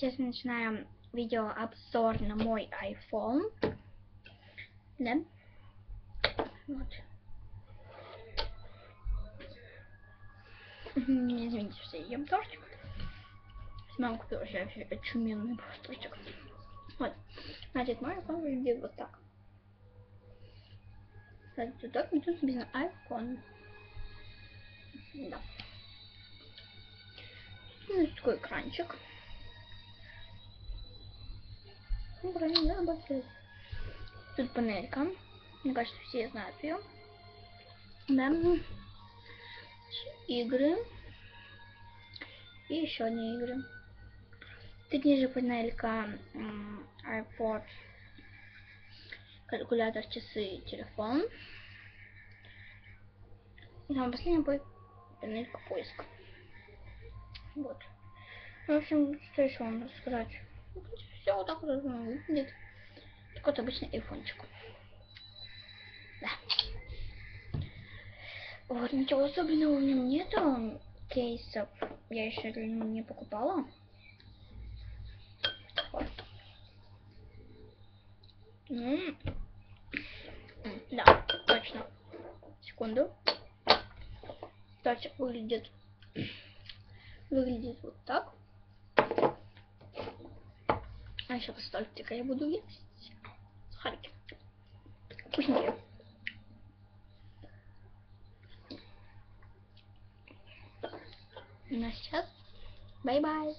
Сейчас мы начинаем видеообзор на мой iPhone. Да? Вот. Извините, что я ем тортик. Мама купила вообще очуменный тортик. Вот. Значит, мой iPhone выглядит вот так. Вот так выглядит без iPhone. Да. Ну, такой экранчик. Ну, правильно, да, работает. Тут панелька. Мне кажется, все знают ее. Да. Игры. И еще одни игры. Тут ниже панелька iPod, калькулятор, часы, телефон. И там последняя будет панелька поиска. Вот. В общем, что еще вам рассказать? Все вот так вот выглядит. Такой вот обычный айфончик. Да. Вот, ничего особенного в нем нету. Кейсов я еще не покупала. Вот. Да, точно. Секунду. Тортик выглядит вот так. А еще с тортика я буду есть сухарики. Вкусненькие. Ну а сейчас бай-бай.